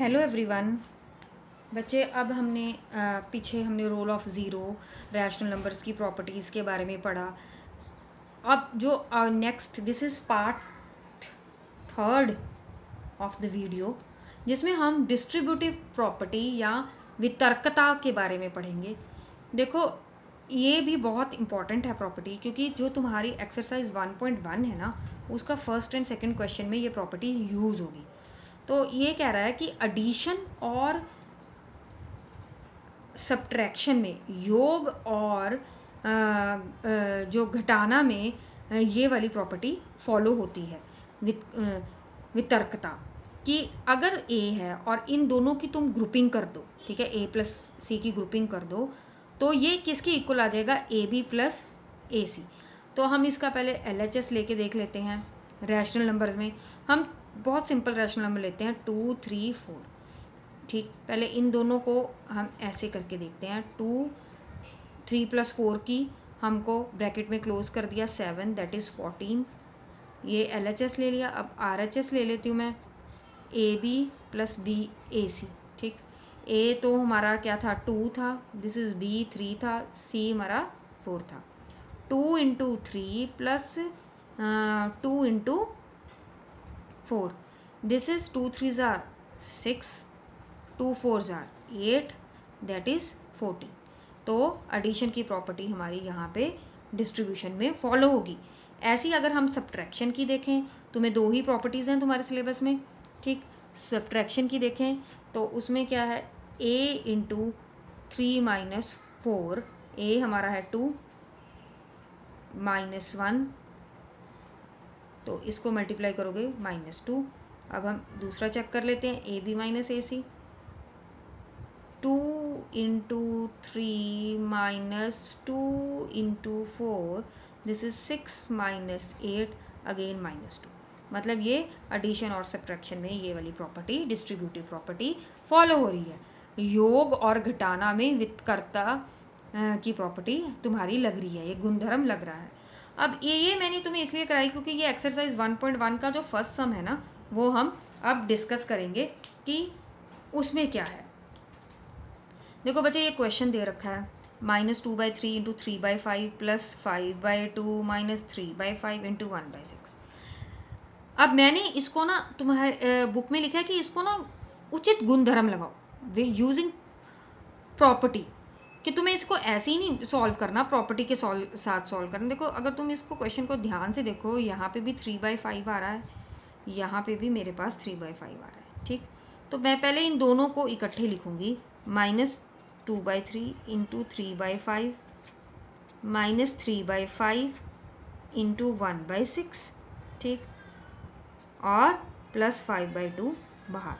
Hello everyone. बच्चे, अब पीछे हमने role of zero, rational numbers की प्रॉपर्टीज़ के बारे में पढ़ा। अब जो next, this is part third of the video, जिसमें हम डिस्ट्रीब्यूटिव प्रॉपर्टी या वितर्कता के बारे में पढ़ेंगे। देखो, ये भी बहुत इम्पॉर्टेंट है प्रॉपर्टी, क्योंकि जो तुम्हारी एक्सरसाइज 1.1 है ना, उसका फर्स्ट एंड सेकंड क्वेश्चन में ये प्रॉपर्टी यूज़ होगी। तो ये कह रहा है कि एडिशन और सब्ट्रैक्शन में, योग और जो घटाना में ये वाली प्रॉपर्टी फॉलो होती है, वितर्कता कि अगर ए है और इन दोनों की तुम ग्रुपिंग कर दो, ठीक है, ए प्लस सी की ग्रुपिंग कर दो, तो ये किसके इक्वल आ जाएगा, ए बी प्लस ए सी। तो हम इसका पहले LHS लेके देख लेते हैं। रैशनल नंबर्स में हम बहुत सिंपल रैशनल नंबर लेते हैं 2, 3, 4। ठीक, पहले इन दोनों को हम ऐसे करके देखते हैं। 2, 3 + 4 की हमको ब्रैकेट में क्लोज कर दिया 7, दैट इज़ 14। ये LHS ले लिया। अब RHS ले लेती हूँ मैं, AB + B AC। ठीक, A तो हमारा क्या था, 2 था, दिस इज़ B 3 था, C हमारा 4 था। 2 × 3 + 2 × 4, this is 2 3s are 6, 2 4s are 8, that is 14। तो एडिशन की प्रॉपर्टी हमारी यहाँ पे डिस्ट्रीब्यूशन में फॉलो होगी। ऐसी अगर हम सब्ट्रैक्शन की देखें, तुम्हें 2 ही प्रॉपर्टीज़ हैं तुम्हारे सिलेबस में। ठीक, सब्ट्रैक्शन की देखें तो उसमें क्या है, a × 3 - 4, a हमारा है 2 -1, तो इसको मल्टीप्लाई करोगे -2। अब हम दूसरा चेक कर लेते हैं, AB - AC। 2 × 3 - 2 × 4, this is 6 - 8, again -2। मतलब ये एडिशन और सब्ट्रैक्शन में ये वाली प्रॉपर्टी, डिस्ट्रीब्यूटिव प्रॉपर्टी फॉलो हो रही है। योग और घटाना में वितर्कता की प्रॉपर्टी तुम्हारी लग रही है, ये गुणधर्म लग रहा है। अब ये मैंने तुम्हें इसलिए कराई क्योंकि ये एक्सरसाइज 1.1 का जो फर्स्ट सम है ना, वो हम अब डिस्कस करेंगे कि उसमें क्या है। देखो बच्चे, ये क्वेश्चन दे रखा है, -2/3 × 3/5 + 5/2 - 3/5 × 1/6। अब मैंने इसको ना तुम्हारे बुक में लिखा है कि इसको ना उचित गुणधर्म लगाओ, वे यूजिंग प्रॉपर्टी, कि तुम्हें इसको ऐसे ही नहीं सॉल्व करना, प्रॉपर्टी के साथ सॉल्व करना। देखो, अगर तुम इसको क्वेश्चन को ध्यान से देखो, यहाँ पे भी 3/5 आ रहा है, यहाँ पे भी मेरे पास 3/5 आ रहा है। ठीक, तो मैं पहले इन दोनों को इकट्ठे लिखूँगी, -2/3 × 3/5 -3/5 × 1/6। ठीक, और +5/2 बाहर।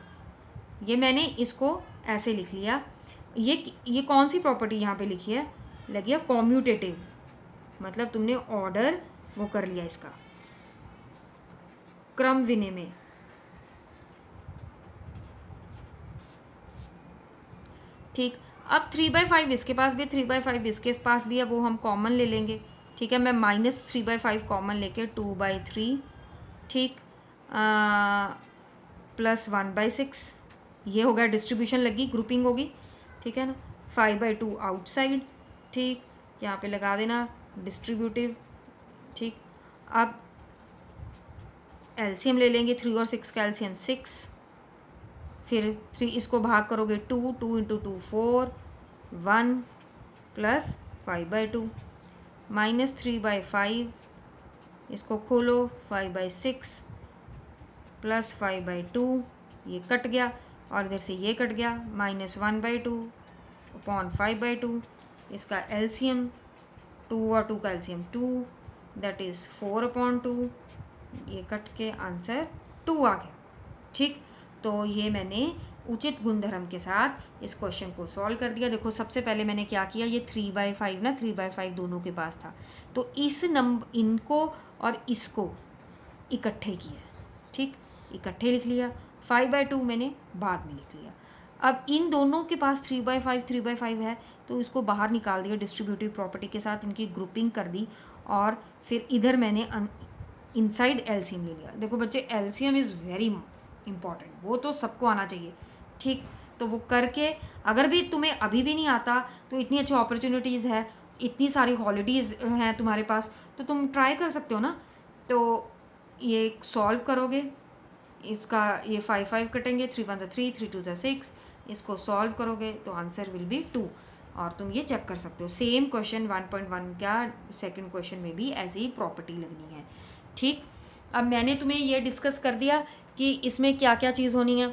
ये मैंने इसको ऐसे लिख लिया। ये कौन सी प्रॉपर्टी यहाँ पे लिखी है, लगी है कॉम्यूटेटिव, मतलब तुमने ऑर्डर वो कर लिया, इसका क्रम विनिमय। ठीक, अब 3/5 इसके पास भी है, 3/5 इसके पास भी है, वो हम कॉमन ले लेंगे। ठीक है, मैं -3/5 कॉमन लेके 2/3, ठीक, + 1/6, ये हो गया, डिस्ट्रीब्यूशन लगी, ग्रुपिंग होगी। ठीक है ना, 5/2 आउटसाइड। ठीक, यहाँ पे लगा देना डिस्ट्रीब्यूटिव। ठीक, अब एलसीएम ले लेंगे, 3 और 6 का एलसीएम 6, फिर 3 इसको भाग करोगे 2 × 2 4, 1 + 5/2 -3/5, इसको खोलो 5/6 + 5/2, ये कट गया और इधर से ये कट गया, -1/2 / 5/2, इसका एलसीएम 2 और 2 का एलसीएम 2, दैट इज़ 4/2, ये कट के आंसर 2 आ गया। ठीक, तो ये मैंने उचित गुणधर्म के साथ इस क्वेश्चन को सॉल्व कर दिया। देखो, सबसे पहले मैंने क्या किया, ये 3/5 ना, 3/5 दोनों के पास था, तो इस नंबर, इनको और इसको इकट्ठे किया। ठीक, इकट्ठे लिख लिया। 5/2 मैंने बाद में लिख लिया। अब इन दोनों के पास 3/5 है, तो इसको बाहर निकाल दिया, डिस्ट्रीब्यूटिव प्रॉपर्टी के साथ इनकी ग्रुपिंग कर दी, और फिर इधर मैंने इनसाइड एलसीएम ले लिया। देखो बच्चे, एलसीएम इज़ वेरी इम्पॉर्टेंट, वो तो सबको आना चाहिए। ठीक, तो वो करके, अगर भी तुम्हें अभी भी नहीं आता तो इतनी अच्छी अपॉर्चुनिटीज़ है, इतनी सारी हॉलीडेज़ हैं तुम्हारे पास, तो तुम ट्राई कर सकते हो ना। तो ये सॉल्व करोगे, इसका ये 5 कटेंगे, 3 1 3, 3 2 6, इसको सॉल्व करोगे तो आंसर विल बी 2। और तुम ये चेक कर सकते हो, सेम क्वेश्चन 1.1 का सेकंड क्वेश्चन में भी ऐसी ही प्रॉपर्टी लगनी है। ठीक, अब मैंने तुम्हें ये डिस्कस कर दिया कि इसमें क्या क्या चीज़ होनी है।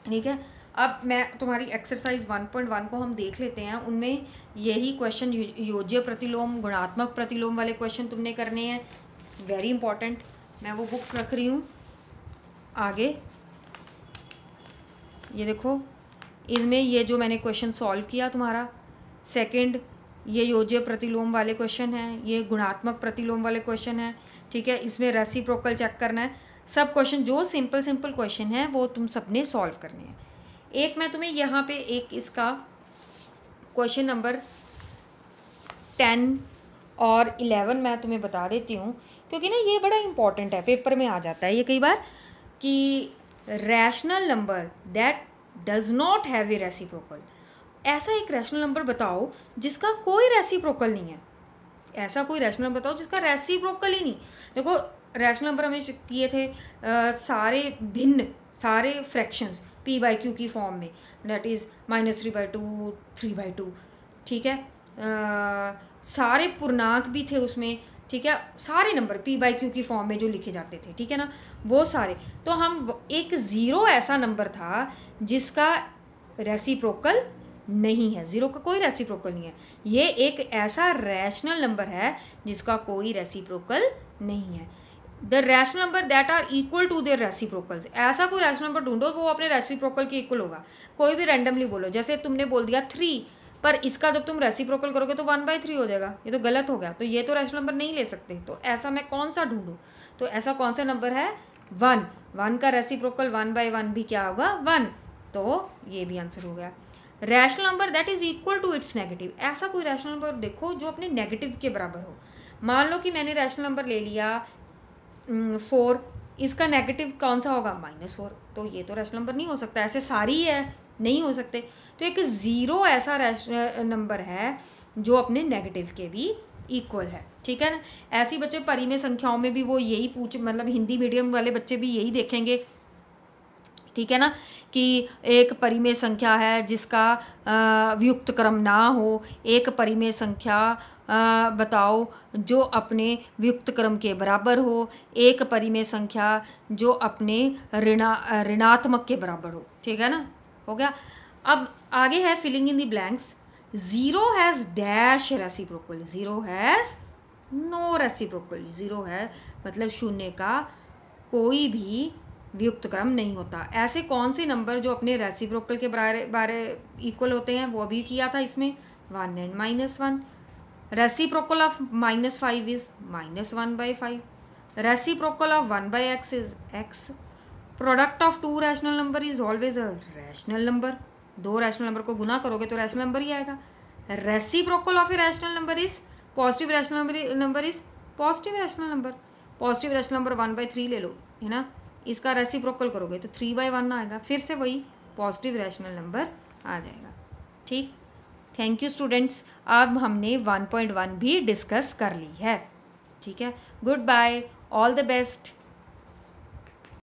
ठीक है, अब मैं तुम्हारी एक्सरसाइज 1.1 को हम देख लेते हैं। उनमें यही क्वेश्चन योज्य प्रतिलोम, गुणात्मक प्रतिलोम वाले क्वेश्चन तुमने करने हैं, वेरी इंपॉर्टेंट। मैं वो बुक रख रही हूँ आगे, ये देखो, इसमें ये जो मैंने क्वेश्चन सॉल्व किया तुम्हारा सेकंड, ये योज्य प्रतिलोम वाले क्वेश्चन हैं, ये गुणात्मक प्रतिलोम वाले क्वेश्चन हैं। ठीक है, इसमें रेसिप्रोकल चेक करना है। सब क्वेश्चन जो सिंपल सिंपल क्वेश्चन हैं वो तुम सबने सॉल्व करने हैं। एक मैं तुम्हें यहाँ पे एक इसका क्वेश्चन नंबर 10 और 11 मैं तुम्हें बता देती हूँ, क्योंकि ना ये बड़ा इंपॉर्टेंट है, पेपर में आ जाता है ये कई बार, कि rational number that does not have a reciprocal. ऐसा एक रैशनल नंबर बताओ जिसका कोई रेसिप्रोकल नहीं है। ऐसा कोई रैशनल नंबर बताओ जिसका रेसिप्रोकल ही नहीं। देखो, रैशनल नंबर हमें किए थे सारे भिन्न, सारे फ्रैक्शंस p/q की फॉर्म में, दैट इज़ -3/2, 3/2। ठीक है, सारे पूर्णांक भी थे उसमें। ठीक है, सारे नंबर p/q की फॉर्म में जो लिखे जाते थे, ठीक है ना, वो सारे। तो हम एक ज़ीरो ऐसा नंबर था जिसका रेसिप्रोकल नहीं है, ज़ीरो का कोई रेसिप्रोकल नहीं है। ये एक ऐसा रैशनल नंबर है जिसका कोई रेसिप्रोकल नहीं है। The rational number that are equal to their reciprocals, ऐसा कोई रैशनल नंबर ढूंढो वो अपने रेसिप्रोकल के इक्वल होगा। कोई भी रैंडमली बोलो, जैसे तुमने बोल दिया 3, पर इसका जब तुम रेसिप्रोकल करोगे तो 1/3 हो जाएगा, ये तो गलत हो गया, तो ये तो रैशनल नंबर नहीं ले सकते। तो ऐसा मैं कौन सा ढूंढूं? तो ऐसा कौन सा नंबर है? 1। 1 का रेसिप्रोकल 1/1 भी क्या होगा? 1। तो ये भी आंसर हो गया। Rational number that is equal to its negative, ऐसा कोई रैशनल नंबर देखो जो अपने नेगेटिव के बराबर हो। मान लो कि मैंने रैशनल नंबर ले लिया 4, इसका नेगेटिव कौन सा होगा? -4, तो ये तो रैशनल नंबर नहीं हो सकता। ऐसे सारी है, नहीं हो सकते। तो एक ज़ीरो ऐसा रैशनल नंबर है जो अपने नेगेटिव के भी इक्वल है। ठीक है ना। ऐसी बच्चे परिमेय संख्याओं में भी वो यही मतलब हिंदी मीडियम वाले बच्चे भी यही देखेंगे, ठीक है ना, कि एक परिमेय संख्या है जिसका व्युक्त क्रम ना हो, एक परिमेय संख्या बताओ जो अपने व्युक्त क्रम के बराबर हो, एक परिमेय संख्या जो अपने ऋणात्मक के बराबर हो। ठीक है ना, हो गया। अब आगे है filling in the blanks. Zero has dash reciprocal, zero has no reciprocal. Zero है मतलब शून्य का कोई भी व्युक्त क्रम नहीं होता। ऐसे कौन से नंबर जो अपने रेसिप्रोकल के बारे इक्वल होते हैं, वो अभी किया था इसमें, 1 and -1। Reciprocal of -5 is -1/5। Reciprocal of 1/x is x। Product of 2 rational number is always a rational number. 2 rational number को गुना करोगे तो रैशनल नंबर ही आएगा। Reciprocal of a rational number is positive rational number is positive rational number. Positive rational number 1/3 ले लो, है ना, इसका reciprocal करोगे तो 3/1 आएगा, फिर से वही पॉजिटिव रैशनल नंबर आ जाएगा। ठीक, थैंक यू स्टूडेंट्स। अब हमने 1.1 भी डिस्कस कर ली है। ठीक है, goodbye, all the best.